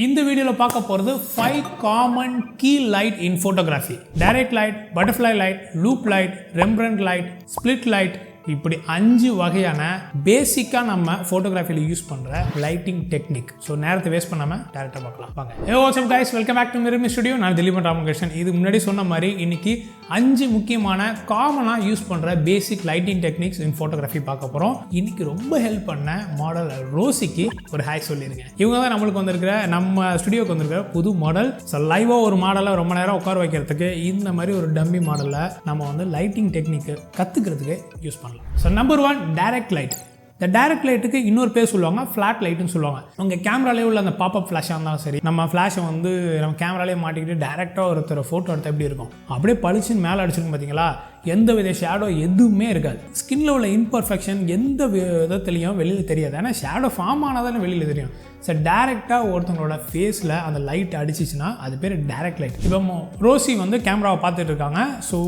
இந்த வீடியோவில் பார்க்க போகிறது 5 common key light in photography. Direct light, butterfly light, loop light, Rembrandt light, split light, இப்படி 5 வகையான பேசிக்காக நம்ம ஃபோட்டோகிராஃபியில் யூஸ் பண்ணுற லைட்டிங் டெக்னிக். ஸோ நேரத்தை வேஸ்ட் பண்ணாமல் டேரெக்டாக பார்க்கலாம் வாங்க. Hey what's up guys, welcome back to Mirror Me studio. நான் திலீபன் ராமகிருஷ்ணன். இது முன்னாடி சொன்ன மாதிரி இன்னைக்கு 5 முக்கியமான காமனாக யூஸ் பண்ணுற பேசிக் லைட்டிங் டெக்னிக்ஸ் இன் ஃபோட்டோகிராஃபி பார்க்க போகிறோம். இன்னைக்கு ரொம்ப ஹெல்ப் பண்ண மாடல் ரோசிக்கு ஒரு ஹாய் சொல்லிடுங்க. இவங்க தான் நம்மளுக்கு வந்திருக்கிற நம்ம ஸ்டுடியோக்கு வந்திருக்கிற புது மாடல். ஸோ லைவாக ஒரு மாடலை ரொம்ப நேரம் உட்கார வைக்கிறதுக்கு இந்த மாதிரி ஒரு டம்மி மாடலில் நம்ம வந்து லைட்டிங் டெக்னிக்கு கற்றுக்கிறதுக்கு யூஸ் பண்ணலாம். So number 1, direct light. இந்த டைரக்ட் லைட்டுக்கு இன்னொரு பேர் சொல்லுவாங்க, ஃப்ளாட் லைட்டுன்னு சொல்லுவாங்க. உங்கள் கேமராலே உள்ள அந்த பாப்அப் ஃப்ளாஷாக இருந்தாலும் சரி, நம்ம ஃப்ளாஷை வந்து நம்ம கேமராலே மாட்டிக்கிட்டு டேரெக்டாக ஒருத்தர் ஃபோட்டோ எடுத்தால் எப்படி இருக்கும், அப்படியே பளிச்சுன்னு மேலே அடிச்சிருக்கும் பார்த்தீங்களா, எந்த வித ஷேடோ எதுவுமே இருக்காது. ஸ்கின்னில் உள்ள இம்பர்ஃபெக்ஷன் எந்த விதத்துலையும் வெளியில் தெரியாது. ஏன்னா ஷேடோ ஃபார்ம் ஆனாதானே வெளியில் தெரியும். ஸோ டேரெக்டாக ஒருத்தவங்களோட ஃபேஸில் அந்த லைட் அடிச்சிச்சுன்னா அது பேர் டேரக்ட் லைட். இப்போ ரோசி வந்து கேமராவை பார்த்துட்டு இருக்காங்க. ஸோ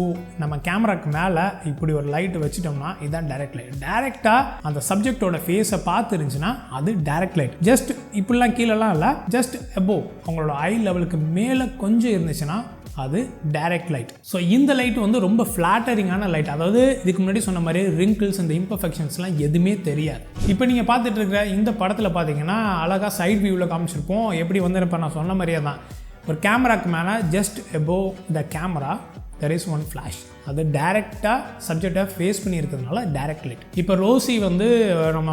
நம்ம கேமராக்கு மேலே இப்படி ஒரு லைட் வச்சுட்டோம்னா இதுதான் டேரக்ட் லைட். டேரெக்டாக அந்த சப்ஜெக்டோட ஃபேஸை பார்த்து இருந்துச்சுன்னா அது டேரக்ட் லைட். ஜஸ்ட் இப்படிலாம் கீழெல்லாம் இல்லை, ஜஸ்ட் அபோவ் அவங்களோட ஐ லெவலுக்கு மேலே கொஞ்சம் இருந்துச்சுன்னா அது டைரக்ட் லைட். ஸோ இந்த லைட் வந்து ரொம்ப ஃப்ளாட்டரிங்கான லைட். அதாவது இதுக்கு முன்னாடி சொன்ன மாதிரி ரிங்கிள்ஸ் இந்த இம்பர்ஃபெக்ஷன்ஸ்லாம் எதுவுமே தெரியாது. இப்போ நீங்கள் பார்த்துட்டு இருக்கிற இந்த படத்தில் பார்த்தீங்கன்னா அழகாக சைட் வியூவில் காமிச்சிருப்போம். எப்படி வந்து இப்போ நான் சொன்ன மாதிரியே தான், ஒரு கேமராக்கு மேலே just above the camera there is one flash. அது டைரெக்டாக சப்ஜெக்டை ஃபேஸ் பண்ணி இருக்கிறதுனால டைரக்ட் லைட். இப்போ ரோசி வந்து நம்ம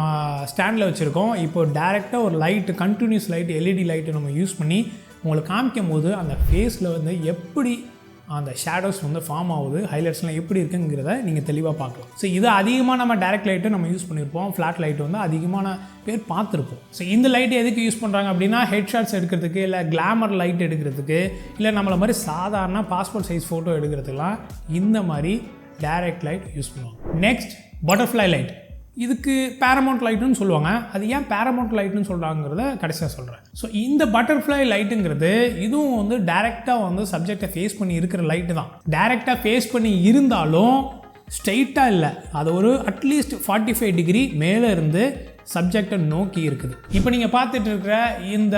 ஸ்டாண்டில் வச்சுருக்கோம். இப்போ டைரெக்டாக ஒரு light, continuous light, LED light நம்ம யூஸ் பண்ணி உங்களுக்கு காமிக்கும் போது அந்த ஃபேஸில் வந்து எப்படி அந்த ஷேடோஸ் வந்து ஃபார்ம் ஆகுது, ஹைலைட்ஸ்லாம் எப்படி இருக்குங்கிறத நீங்கள் தெளிவாக பார்க்கலாம். ஸோ இது அதிகமாக நம்ம டைரக்ட் லைட்டு நம்ம யூஸ் பண்ணியிருப்போம். ஃப்ளாட் லைட் வந்து அதிகமான பேர் பார்த்துருப்போம். ஸோ இந்த லைட்டு எதுக்கு யூஸ் பண்ணுறாங்க அப்படின்னா, ஹெட் ஷாட்ஸ் எடுக்கிறதுக்கு, இல்லை கிளாமர் லைட் எடுக்கிறதுக்கு, இல்லை நம்மளை மாதிரி சாதாரண பாஸ்போர்ட் சைஸ் ஃபோட்டோ எடுக்கிறதுக்கெலாம் இந்த மாதிரி டைரக்ட் லைட் யூஸ் பண்ணுவாங்க. Next, butterfly light. இதுக்கு பேரமௌண்ட் லைட்டுன்னு சொல்லுவாங்க. அது ஏன் பேரமௌண்ட் லைட்டுன்னு சொல்கிறாங்கிறத கடைசியாக சொல்கிறேன். ஸோ இந்த பட்டர்ஃப்ளை லைட்டுங்கிறது இதுவும் வந்து டைரெக்டாக வந்து சப்ஜெக்டை ஃபேஸ் பண்ணி இருக்கிற லைட்டு தான். டைரெக்டாக ஃபேஸ் பண்ணி இருந்தாலும் ஸ்ட்ரெயிட்டாக இல்லை, அது ஒரு அட்லீஸ்ட் 45 டிகிரி மேலே இருந்து சப்ஜெக்டை நோக்கி இருக்குது. இப்போ நீங்கள் பார்த்துட்டு இருக்கிற இந்த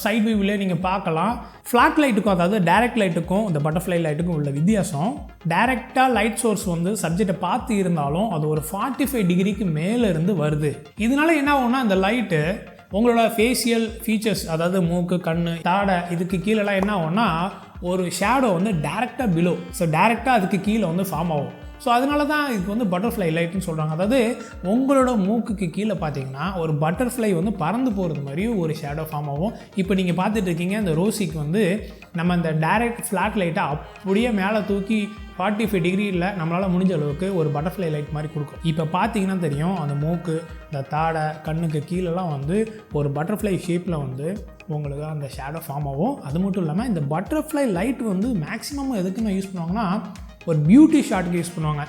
சைட் வியூவிலே நீங்கள் பார்க்கலாம், ஃப்ளாட் லைட்டுக்கும் அதாவது டைரக்ட் லைட்டுக்கும் இந்த பட்டர்ஃப்ளை லைட்டுக்கும் உள்ள வித்தியாசம். டைரெக்டாக லைட் சோர்ஸ் வந்து சப்ஜெக்டை பார்த்து இருந்தாலும் அது ஒரு 45 டிகிரிக்கு மேலே இருந்து வருது. இதனால என்ன ஆகும்னா, இந்த லைட்டு உங்களோட ஃபேஷியல் ஃபீச்சர்ஸ், அதாவது மூக்கு, கண், தாடை, இதுக்கு கீழெல்லாம் என்ன ஆகும்னா ஒரு ஷேடோ வந்து டைரெக்டாக பிலோ, ஸோ டைரெக்டாக அதுக்கு கீழே வந்து ஃபார்ம் ஆகும். ஸோ அதனால தான் இதுக்கு வந்து பட்டர்ஃப்ளை லைட்டுன்னு சொல்கிறாங்க. அதாவது உங்களோட மூக்குக்கு கீழே பார்த்தீங்கன்னா ஒரு பட்டர்ஃப்ளை வந்து பறந்து போகிறது மாதிரி ஒரு ஷேடோ ஃபார்ம் ஆகும். இப்போ நீங்கள் பார்த்துட்டு இருக்கீங்க, இந்த ரோசிக்கு வந்து நம்ம இந்த டைரக்ட் ஃப்ளாட் லைட்டை அப்படியே மேலே தூக்கி 45 டிகிரியில் நம்மளால் முடிஞ்ச அளவுக்கு ஒரு பட்டர்ஃப்ளை லைட் மாதிரி கொடுக்கும். இப்போ பார்த்தீங்கன்னா தெரியும், அந்த மூக்கு, இந்த தாடை, கண்ணுக்கு கீழெல்லாம் வந்து ஒரு பட்டர்ஃப்ளை ஷேப்பில் வந்து உங்களுக்கு அந்த ஷேடோ ஃபார்ம் ஆகும். அது மட்டும் இல்லாமல் இந்த பட்டர்ஃப்ளை லைட் வந்து மேக்ஸிமம் எதுக்குன்னு யூஸ் பண்ணுவாங்கன்னா ஒரு பியூட்டி ஷாட்டுக்கு யூஸ் பண்ணுவாங்க.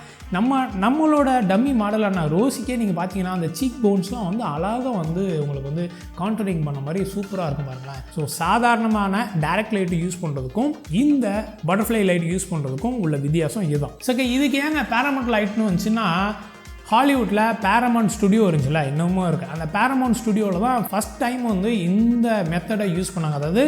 நம்மளோட டம்மி மாடலான ரோசிக்கே நீங்கள் பார்த்தீங்கன்னா அந்த சீக் போன்ஸ்லாம் வந்து அழகாக வந்து உங்களுக்கு வந்து கான்ட்ராக்டிங் பண்ண மாதிரி சூப்பராக இருக்கும் பாருங்களேன். ஸோ சாதாரணமான டைரக்ட் லைட்டு யூஸ் பண்ணுறதுக்கும் இந்த பட்டர்ஃப்ளை லைட் யூஸ் பண்ணுறதுக்கும் உள்ள வித்தியாசம் இதுதான். ஸோ இதுக்கு ஏங்க பேரமௌண்ட் லைட்னு வந்துச்சுன்னா, ஹாலிவுட்டில் பேரமௌண்ட் ஸ்டுடியோ இருந்துச்சுல, இன்னமும் இருக்குது. அந்த பேரமௌண்ட் ஸ்டுடியோவில் தான் ஃபஸ்ட் டைம் வந்து இந்த மெத்தடை யூஸ் பண்ணாங்க. அதாவது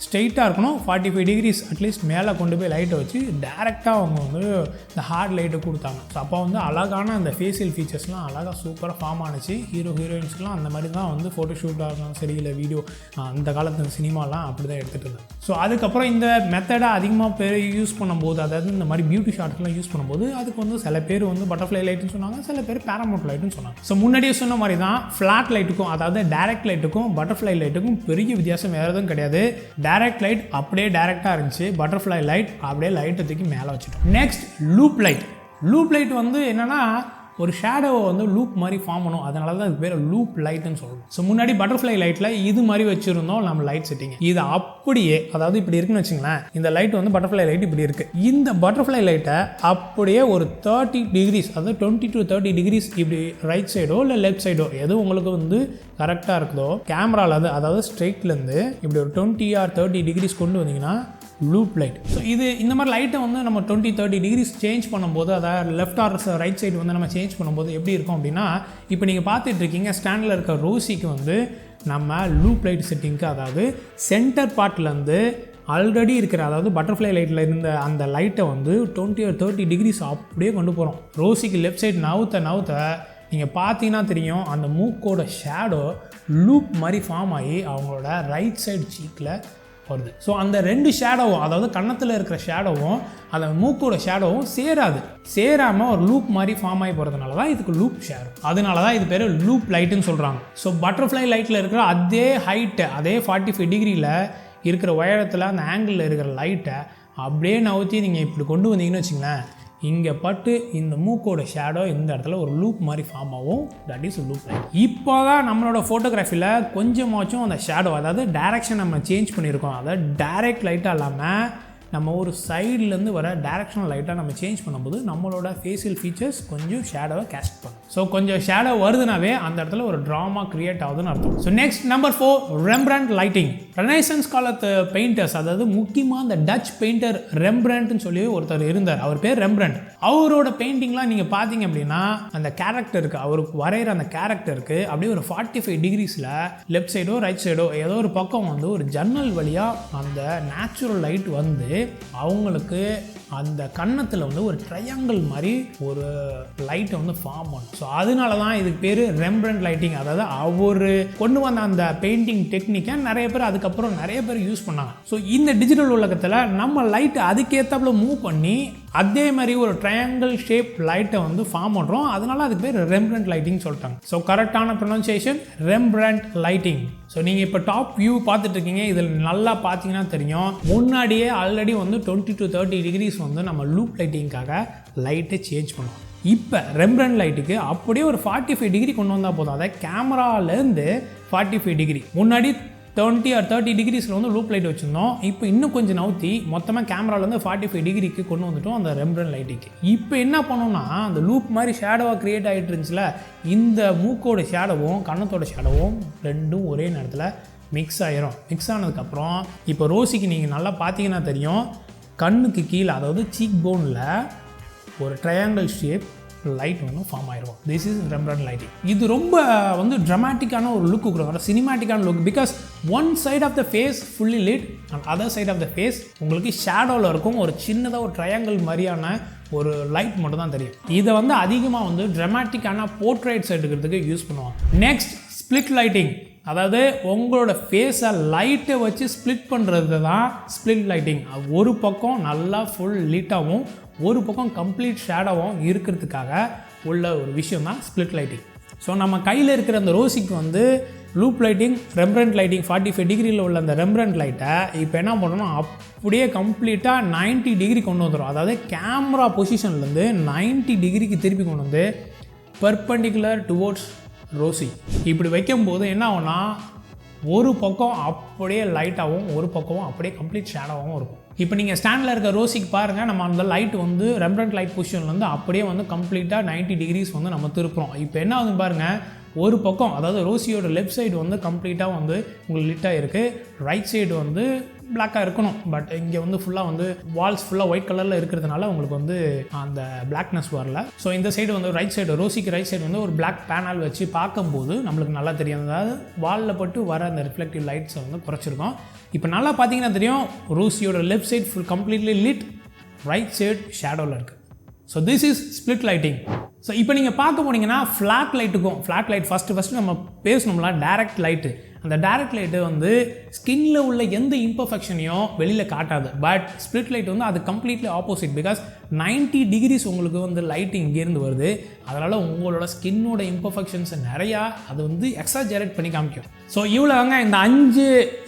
ஸ்ட்ரெயிட்டாக இருக்கணும், 45 டிகிரிஸ் அட்லீஸ்ட் மேலே கொண்டு போய் லைட்டை வச்சு டேரெக்டாக அவங்க வந்து இந்த ஹார்ட் லைட்டை கொடுத்தாங்க. ஸோ அப்போ வந்து அழகான அந்த ஃபேஷியல் ஃபீச்சர்ஸ்லாம் அழகாக சூப்பராக ஃபார்ம் ஆனிச்சு. ஹீரோயின்ஸ்க்குலாம் அந்த மாதிரி தான் வந்து ஃபோட்டோ ஷூட்டாக இருந்தாலும் சரி, இல்லை வீடியோ, அந்த காலத்து சினிமாலாம் அப்படி தான் எடுத்துகிட்டு இருந்தாங்க. ஸோ அதுக்கப்புறம் இந்த மெத்தடை அதிகமாக பேர் யூஸ் பண்ணும்போது, அதாவது இந்த மாதிரி பியூட்டி ஷாட்ஸ்லாம் யூஸ் பண்ணும்போது அதுக்கு வந்து சில பேர் வந்து பட்டர்ஃப்ளை லைட்டுன்னு சொன்னாங்க, சில பேர் பேரமௌண்ட் லைட்டுன்னு சொன்னாங்க. ஸோ முன்னாடியே சொன்ன மாதிரி தான் ஃப்ளாட் லைட்டுக்கும் அதாவது டைரக்ட் லைட்டுக்கும் பட்டர்ஃப்ளை லைட்டுக்கும் பெரிய வித்தியாசம் வேறு எதுவும் கிடையாது. டைரக்ட் லைட் அப்படியே டைரக்டாக இருந்துச்சு, பட்டர்ஃப்ளை லைட் அப்படியே லைட்டை தூக்கி மேலே வச்சுட்டோம். Next, loop light. Loop light வந்து என்னென்னா ஒரு ஷேடோவை வந்து லூப் மாதிரி ஃபார்ம் பண்ணும். அதனால தான் இது பேர் லூப் லைட்டுன்னு சொல்லுவோம். ஸோ முன்னாடி பட்டர்ஃப்ளை லைட்டில் இது மாதிரி வச்சுருந்தோம் நம்ம லைட் செட்டிங். இது அப்படியே, அதாவது இப்படி இருக்குன்னு வச்சுங்களேன், இந்த லைட் வந்து பட்டர்ஃப்ளை லைட் இப்படி இருக்குது. இந்த பட்டர்ஃப்ளை லைட்டை அப்படியே ஒரு 30 டிகிரிஸ், அதாவது 20 to 30 டிகிரிஸ் இப்படி ரைட் சைடோ இல்லை லெஃப்ட் சைடோ எது உங்களுக்கு வந்து கரெக்டாக இருக்குதோ கேமராவில், அதாவது ஸ்ட்ரெயிட்லேருந்து இப்படி ஒரு 20 or 30 டிகிரிஸ் கொண்டு வந்தீங்கன்னா லூப் லைட். ஸோ இது இந்த மாதிரி லைட்டை வந்து நம்ம 20-30 டிகிரிஸ் சேஞ்ச் பண்ணும்போது, அதாவது லெஃப்ட் ஆர் ரைட் சைடு வந்து நம்ம சேஞ்ச் பண்ணும்போது எப்படி இருக்கும் அப்படின்னா, இப்போ நீங்கள் பார்த்துட்டு இருக்கீங்க ஸ்டாண்டில் இருக்க ரோசிக்கு வந்து நம்ம லூப் லைட் செட்டிங்க்கு, அதாவது சென்டர் பார்ட்லேருந்து ஆல்ரெடி இருக்கிற, அதாவது பட்டர்ஃப்ளை லைட்டில் இருந்த அந்த லைட்டை வந்து 20 or 30 degrees அப்படியே கொண்டு போகிறோம். ரோசிக்கு லெஃப்ட் சைடு நவுத்த நீங்கள் பார்த்தீங்கன்னா தெரியும், அந்த மூக்கோட ஷேடோ லூப் மாதிரி ஃபார்ம் ஆகி அவங்களோட ரைட் சைடு சீக்கில் வருது. ஸோ அந்த 2 ஷேடோவும், அதாவது கன்னத்தில் இருக்கிற ஷேடோவும் அந்த மூக்கோட ஷேடோவும் சேராமல் ஒரு லூப் மாதிரி ஃபார்ம் ஆகி போகிறதுனால தான் இதுக்கு லூப் ஷேடோ. அதனால தான் இது பேர் லூப் லைட்டுன்னு சொல்கிறாங்க. ஸோ பட்டர்ஃப்ளை லைட்டில் இருக்கிற அதே ஹைட்டு, அதே 45 degreeல இருக்கிற உயரத்தில் அந்த ஆங்கிளில் இருக்கிற லைட்டை அப்படியே நவுத்தி நீங்கள் இப்படி கொண்டு வந்தீங்கன்னு வச்சுங்களேன், இங்கே பட்டு இந்த மூக்கோட ஷேடோ இந்த இடத்துல ஒரு லூப் மாதிரி ஃபார்ம் ஆகும். That is loop light. இப்போ தான் நம்மளோட ஃபோட்டோகிராஃபியில் கொஞ்சமாச்சும் அந்த ஷேடோ, அதாவது டைரக்ஷன் நம்ம சேஞ்ச் பண்ணியிருக்கோம். அதாவது டைரக்ட் லைட்டாக இல்லாமல் நம்ம ஒரு சைட்லேருந்து வர டைரக்ஷனல் லைட்டாக நம்ம சேஞ்ச் பண்ணும்போது நம்மளோட ஃபேஷியல் ஃபீச்சர்ஸ் கொஞ்சம் ஷேடோவை கேஸ்ட் பண்ணும். ஸோ கொஞ்சம் ஷேடோ வருதுனாவே அந்த இடத்துல ஒரு ட்ராமா கிரியேட் ஆகுதுன்னு அர்த்தம். So next number 4, Rembrandt lighting. Renaissance காலத்து பெயிண்டர்ஸ், அதாவது முக்கியமாக அந்த டச் பெயிண்டர் ரெம்பிராண்ட்னு சொல்லி ஒருத்தர் இருந்தார். அவர் பேர் ரெம்பிராண்ட். அவரோட பெயிண்டிங்லாம் நீங்கள் பார்த்தீங்க அப்படின்னா அந்த கேரக்டருக்கு, அவருக்கு வரைகிற அந்த கேரக்டருக்கு அப்படியே ஒரு 45 degreesல லெஃப்ட் சைடோ ரைட் சைடோ ஏதோ ஒரு பக்கம் வந்து ஒரு ஜன்னல் வழியாக அந்த நேச்சுரல் லைட் வந்து அவங்களுக்கு அந்த கன்னத்தில் வந்து ஒரு ட்ரையாங்கிள் மாதிரி ஒரு லைட்டை வந்து ஃபார்ம் பண்ணும். ஸோ அதனால தான் இதுக்கு பேர் ரெம்பிராண்ட் லைட்டிங். அதாவது அவர் கொண்டு வந்த அந்த பெயிண்டிங் டெக்னிக்கை நிறைய பேர் அதுக்கப்புறம் நிறைய பேர் யூஸ் பண்ணாங்க. ஸோ இந்த டிஜிட்டல் உலகத்தில் நம்ம லைட்டை அதுக்கேற்றாப்புல மூவ் பண்ணி அதே மாதிரி ஒரு ட்ரையாங்கிள் ஷேப் லைட்டை வந்து ஃபார்ம் பண்ணுறோம். அதனால அதுக்கு பேர் ரெம்பிராண்ட் லைட்டிங் சொல்லிட்டாங்க. ஸோ கரெக்டான ப்ரொனன்சியேஷன் ரெம்பிராண்ட் லைட்டிங். ஸோ நீங்கள் இப்போ டாப் வியூ பார்த்துட்டு இருக்கீங்க. இதில் நல்லா பார்த்தீங்கன்னா தெரியும், முன்னாடியே ஆல்ரெடி வந்து 20 to 30 degrees வந்து நம்ம லூப் லைட்டிங்காக லைட்டை சேஞ்ச் பண்ணுவோம். இப்போ ரெம்பிராண்ட் லைட்டுக்கு அப்படியே ஒரு 45 degree கொண்டு வந்தால் போதும். அதை கேமராலேருந்து 45 degree, முன்னாடி 20 or 30 degreesல வந்து லூப் லைட் வச்சுருந்தோம். இப்போ இன்னும் கொஞ்சம் நவுத்தி மொத்தமாக கேமராலேருந்து 45 degreeக்கு கொண்டு வந்துட்டோம் அந்த ரெம்பிராண்ட் லைட்டுக்கு. இப்போ என்ன பண்ணோம்னா, அந்த லூப் மாதிரி ஷேடோவாக க்ரியேட் ஆகிட்டு இருந்துச்சுல, இந்த மூக்கோட ஷேடோவும் கன்னத்தோட ஷேடோவும் ரெண்டும் ஒரே நேரத்தில் மிக்ஸ் ஆகிரும். மிக்ஸ் ஆனதுக்கப்புறம் இப்போ ரோசிக்கு நீங்கள் நல்லா பார்த்தீங்கன்னா தெரியும், கண்ணுக்கு கீழே, அதாவது சீக் போனில் ஒரு ட்ரையாங்கிள் ஷேப் லைட் வந்து ஃபார்ம் ஆயிரும். This is Rembrandt lighting. இது ரொம்ப வந்து ட்ராமாட்டிக்கான ஒரு லுக் கொடுக்குறாங்க, சினிமாட்டிக்கான look. Because one side of the face fully lit and other side of the face உங்களுக்கு ஷேடோவில் இருக்கும். ஒரு சின்னதாக ஒரு ட்ரையாங்கிள் மாதிரியான ஒரு லைட் மட்டும் தான் தெரியும். இதை வந்து அதிகமாக வந்து ட்ராமாட்டிக்கான போர்ட்ரேட்ஸ் எடுக்கிறதுக்கு யூஸ் பண்ணுவாங்க. Next split lighting. அதாவது உங்களோட ஃபேஸை லைட்டை வச்சு ஸ்ப்ளிட் பண்ணுறது தான் ஸ்ப்ளிட் லைட்டிங். ஒரு பக்கம் நல்லா ஃபுல் லிட்டாகவும் ஒரு பக்கம் கம்ப்ளீட் ஷேடோவும் இருக்கிறதுக்காக உள்ள ஒரு விஷயம் தான் ஸ்ப்ளிட் லைட்டிங். ஸோ நம்ம கையில் இருக்கிற அந்த ரோசிக்கு வந்து லூப் லைட்டிங், ரெம்பிராண்ட் லைட்டிங் 45 degreeல உள்ள அந்த ரெம்பிராண்ட் லைட்டை இப்போ என்ன பண்ணணும்னா அப்படியே கம்ப்ளீட்டாக 90 degree கொண்டு வந்துடும். அதாவது கேமரா பொசிஷன்லேருந்து 90 degreeக்கு திருப்பி கொண்டு வந்து பெர்பெண்டிகுலர் டுவோர்ட்ஸ் ரோசி இப்படி வைக்கும்போது என்ன ஆகும்னா, ஒரு பக்கம் அப்படியே லைட்டாகவும் ஒரு பக்கம் அப்படியே கம்ப்ளீட் ஷேடோவாகவும் இருக்கும். இப்போ நீங்கள் ஸ்டாண்டில் இருக்க ரோசிக்கு பாருங்கள், நம்ம அந்த லைட் வந்து ரெம்பிராண்ட் லைட் பொசிஷன்லேருந்து அப்படியே வந்து கம்ப்ளீட்டாக 90 degrees வந்து நம்ம திருப்புறோம். இப்போ என்ன ஆகுதுன்னு பாருங்கள், ஒரு பக்கம், அதாவது ரோசியோட லெஃப்ட் சைடு வந்து கம்ப்ளீட்டாக வந்து உங்களுக்கு லிட்டாக இருக்குது, ரைட் சைடு வந்து பிளாக்காக இருக்கணும். பட் இங்கே வந்து ஃபுல்லாக வந்து வால்ஸ் ஃபுல்லாக ஒயிட் கலரில் இருக்கிறதுனால உங்களுக்கு வந்து அந்த பிளாக்னஸ் வரல. ஸோ இந்த சைடு வந்து ரைட் சைடு, ரோசிக்கு ரைட் சைடு வந்து ஒரு பிளாக் பேனல் வச்சு பார்க்கும்போது நம்மளுக்கு நல்லா தெரியும். அதாவது வாலில் பட்டு வர அந்த ரிஃப்ளெக்டிவ் லைட்ஸை வந்து குறைச்சிருக்கோம். இப்போ நல்லா பார்த்தீங்கன்னா தெரியும், ரோசியோட left side full completely lit, right side ஷேடோவில் இருக்குது. So this is split lighting. So இப்போ நீங்கள் பார்க்க போனீங்கன்னா ஃப்ளாட் லைட்டுக்கும், ஃப்ளாட் லைட் ஃபஸ்ட்டு நம்ம பேசணும்னா டைரக்ட் லைட்டு. அந்த டைரக்ட் லைட்டு வந்து ஸ்கின்ல உள்ள எந்த இம்பர்ஃபெக்ஷனையும் வெளியில் காட்டாது. பட் ஸ்ப்ளிட் லைட் வந்து அது கம்ப்ளீட்லி ஆப்போசிட். பிகாஸ் 90 degrees உங்களுக்கு வந்து லைட் இங்கேருந்து வருது. அதனால் உங்களோட ஸ்கின்னோட இம்பர்ஃபெக்ஷன்ஸை நிறையா அது வந்து எக்ஸாஜரேட் பண்ணி காமிக்கும். ஸோ இவ்வளோங்க இந்த 5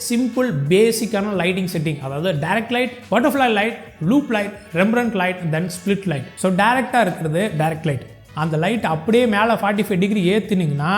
சிம்பிள் பேசிக்கான லைட்டிங் செட்டிங். அதாவது direct light, butterfly light, loop light, Rembrandt light, then split light. So டைரக்டாக இருக்கிறது டைரக்ட் லைட். அந்த லைட் அப்படியே மேலே 45 degree ஏற்றுனீங்கன்னா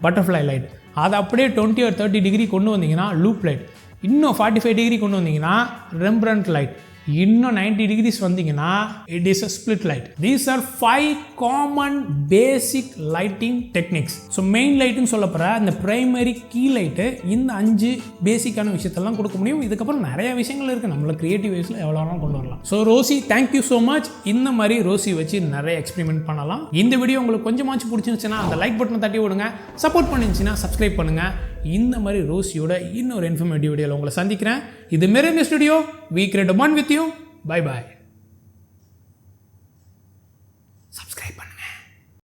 பட்டர்ஃப்ளை லைட். அதை அப்படியே 20 or 30 degree கொண்டு வந்தீங்கன்னா லூப் லைட். இன்னும் 45 degree கொண்டு வந்தீங்கன்னா ரெம்பிராண்ட் லைட். இன்னும் 90 degrees வந்தீங்கன்னா it is a split light. These are 5 common basic lighting techniques. So main லைட்டுன்னு சொல்லப்படுற இந்த பிரைமரி கீ லைட்டு இந்த 5 பேசிக்கான விஷயத்தெல்லாம் கொடுக்க முடியும். இதுக்கப்புறம் நிறைய விஷயங்கள் இருக்குது, நம்மள கிரியேட்டிவ் வேஸில் எவ்வளோ வேணாலும் கொண்டு வரலாம். So Rosie, thank you so much. இந்த மாதிரி ரோசி வச்சு நிறைய எக்ஸ்பெரிமெண்ட் பண்ணலாம். இந்த வீடியோ உங்களுக்கு கொஞ்சமாச்சும் பிடிச்சிருந்துச்சுன்னா அந்த லைக் பட்டனை தட்டி விடுங்க. சப்போர்ட் பண்ணிருந்துச்சுன்னா சப்ஸ்கிரைப் பண்ணுங்கள். இந்த மாதிரி ரோசியோட இன்னொரு இன்ஃபர்மேட்டிவ் வீடியோவில் உங்களை சந்திக்கிறேன். இது மிரர்மே studio. We create a bond with you. Bye bye.